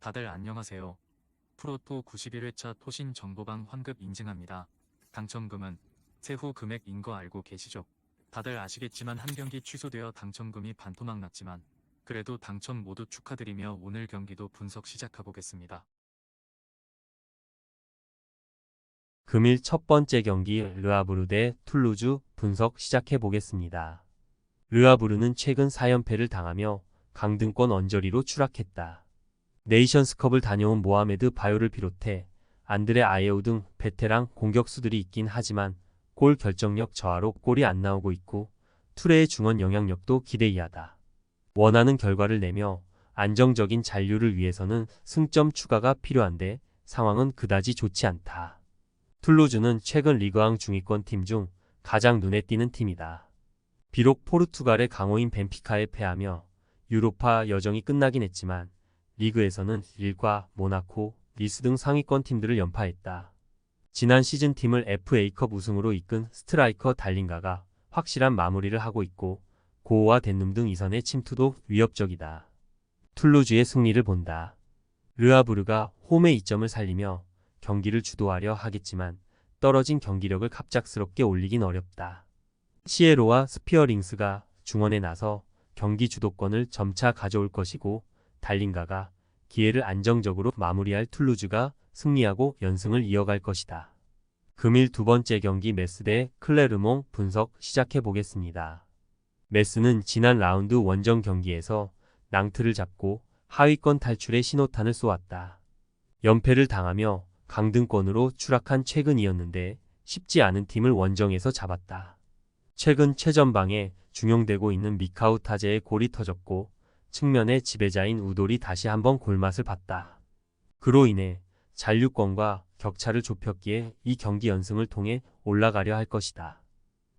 다들 안녕하세요. 프로토 91회차 토신 정보방 환급 인증합니다. 당첨금은 세후 금액인 거 알고 계시죠? 다들 아시겠지만 한 경기 취소되어 당첨금이 반토막 났지만 그래도 당첨 모두 축하드리며 오늘 경기도 분석 시작해보겠습니다. 금일 첫 번째 경기 르아브르 대 툴루즈 분석 시작해 보겠습니다. 르아브르는 최근 4연패를 당하며 강등권 언저리로 추락했다. 네이션스컵을 다녀온 모하메드 바요를 비롯해 안드레 아예우 등 베테랑 공격수들이 있긴 하지만 골 결정력 저하로 골이 안 나오고 있고 투레의 중원 영향력도 기대 이하다. 원하는 결과를 내며 안정적인 잔류를 위해서는 승점 추가가 필요한데 상황은 그다지 좋지 않다. 툴루즈는 최근 리그왕 중위권 팀 중 가장 눈에 띄는 팀이다. 비록 포르투갈의 강호인 벤피카에 패하며 유로파 여정이 끝나긴 했지만 리그에서는 릴과 모나코, 니스 등 상위권 팀들을 연파했다. 지난 시즌 팀을 FA컵 우승으로 이끈 스트라이커 달링가가 확실한 마무리를 하고 있고 고호와 덴눔 등 이선의 침투도 위협적이다. 툴루즈의 승리를 본다. 르아브르가 홈의 이점을 살리며 경기를 주도하려 하겠지만 떨어진 경기력을 갑작스럽게 올리긴 어렵다. 시에로와 스피어링스가 중원에 나서 경기 주도권을 점차 가져올 것이고 달링가가 기회를 안정적으로 마무리할 툴루즈가 승리하고 연승을 이어갈 것이다. 금일 두 번째 경기 메스 대 클레르몽 분석 시작해 보겠습니다. 메스는 지난 라운드 원정 경기에서 낭트를 잡고 하위권 탈출의 신호탄을 쏘았다. 연패를 당하며 강등권으로 추락한 최근이었는데 쉽지 않은 팀을 원정에서 잡았다. 최근 최전방에 중용되고 있는 미카우 타제의 골이 터졌고 측면의 지배자인 우돌이 다시 한번 골맛을 봤다. 그로 인해 잔류권과 격차를 좁혔기에 이 경기 연승을 통해 올라가려 할 것이다.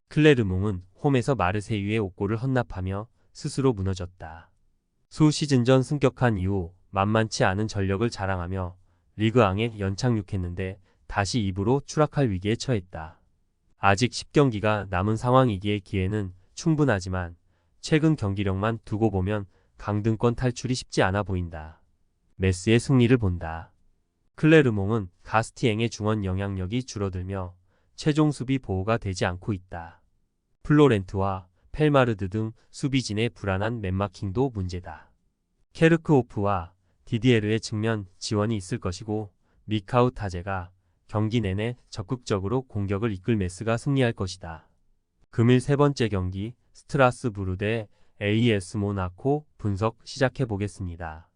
클레르몽은 홈에서 마르세유의 5골을 헌납하며 스스로 무너졌다. 수 시즌 전 승격한 이후 만만치 않은 전력을 자랑하며 리그왕에 연착륙했는데 다시 2부로 추락할 위기에 처했다. 아직 10경기가 남은 상황이기에 기회는 충분하지만 최근 경기력만 두고 보면 강등권 탈출이 쉽지 않아 보인다. 메스의 승리를 본다. 클레르몽은 가스티eng의 중원 영향력이 줄어들며 최종 수비 보호가 되지 않고 있다. 플로렌트와 펠마르드 등 수비진의 불안한 맨마킹도 문제다. 케르크호프와 디디에르의 측면 지원이 있을 것이고 미카우 타제가 경기 내내 적극적으로 공격을 이끌 메스가 승리할 것이다. 금일 세 번째 경기 스트라스부르 대 AS 모나코 분석 시작해 보겠습니다.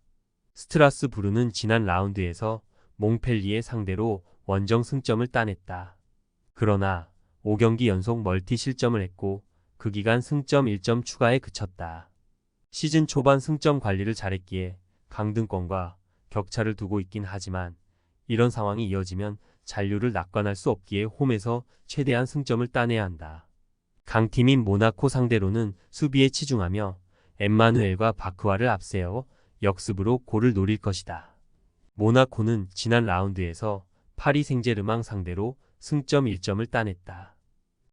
스트라스부르는 지난 라운드에서 몽펠리에 상대로 원정 승점을 따냈다. 그러나 5경기 연속 멀티 실점을 했고 그 기간 승점 1점 추가에 그쳤다. 시즌 초반 승점 관리를 잘했기에 강등권과 격차를 두고 있긴 하지만 이런 상황이 이어지면 잔류를 낙관할 수 없기에 홈에서 최대한 승점을 따내야 한다. 강팀인 모나코 상대로는 수비에 치중하며 엠마누엘과 바크와를 앞세워 역습으로 골을 노릴 것이다. 모나코는 지난 라운드에서 파리 생제르맹 상대로 승점 1점을 따냈다.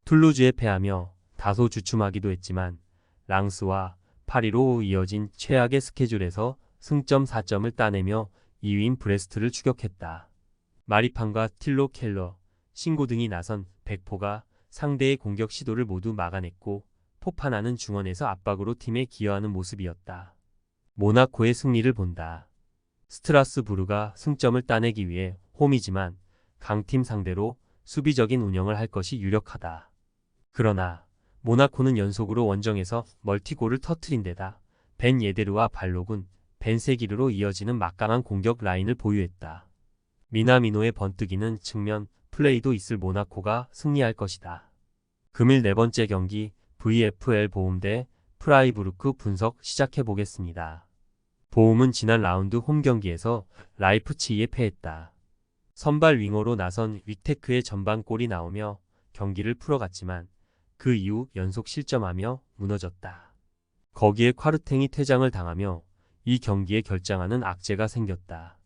툴루즈에 패하며 다소 주춤하기도 했지만 랑스와 파리로 이어진 최악의 스케줄에서 승점 4점을 따내며 2위인 브레스트를 추격했다. 마리판과 틸로 켈러, 신고 등이 나선 백포가 상대의 공격 시도를 모두 막아냈고 포파나는 중원에서 압박으로 팀에 기여하는 모습이었다. 모나코의 승리를 본다. 스트라스부르가 승점을 따내기 위해 홈이지만 강팀 상대로 수비적인 운영을 할 것이 유력하다. 그러나 모나코는 연속으로 원정에서 멀티골을 터뜨린 데다 벤 예데르와 발록은 벤세기르로 이어지는 막강한 공격 라인을 보유했다. 미나미노의 번뜩이는 측면 플레이도 있을 모나코가 승리할 것이다. 금일 네 번째 경기 VFL 보움 대 프라이부르크 분석 시작해 보겠습니다. 보움은 지난 라운드 홈 경기에서 라이프치히에 패했다. 선발 윙어로 나선 위테크의 전반골이 나오며 경기를 풀어갔지만 그 이후 연속 실점하며 무너졌다. 거기에 콰르탱이 퇴장을 당하며 이 경기에 결장하는 악재가 생겼다.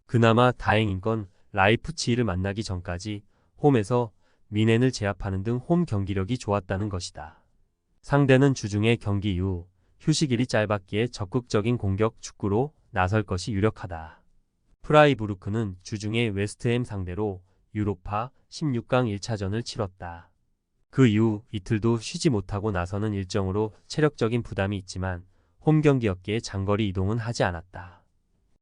그나마 다행인 건 라이프치히를 만나기 전까지 홈에서 미넨을 제압하는 등 홈 경기력이 좋았다는 것이다. 상대는 주중에 경기 이후 휴식일이 짧았기에 적극적인 공격 축구로 나설 것이 유력하다. 프라이부르크는 주중에 웨스트햄 상대로 유로파 16강 1차전을 치렀다. 그 이후 이틀도 쉬지 못하고 나서는 일정으로 체력적인 부담이 있지만 홈 경기였기에 장거리 이동은 하지 않았다.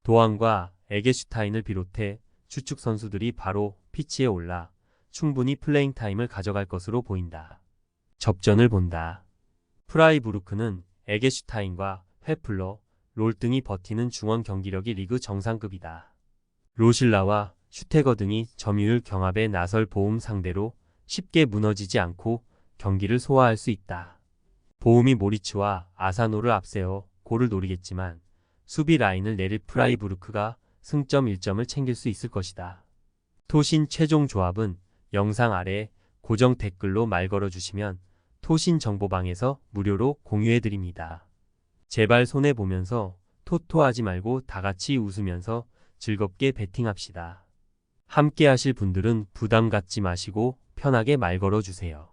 도안과 에게슈타인을 비롯해 주축 선수들이 바로 피치에 올라 충분히 플레잉 타임을 가져갈 것으로 보인다. 접전을 본다. 프라이부르크는 에게슈타인과 회플러, 롤 등이 버티는 중원 경기력이 리그 정상급이다. 로실라와 슈테거 등이 점유율 경합에 나설 보움 상대로 쉽게 무너지지 않고 경기를 소화할 수 있다. 보움이 모리츠와 아사노를 앞세워 골을 노리겠지만 수비 라인을 내릴 프라이부르크가 승점 1점을 챙길 수 있을 것이다. 토신 최종 조합은 영상 아래 고정 댓글로 말 걸어주시면 토신 정보방에서 무료로 공유해드립니다. 제발 손해보면서 토토하지 말고 다같이 웃으면서 즐겁게 베팅합시다. 함께 하실 분들은 부담 갖지 마시고 편하게 말 걸어주세요.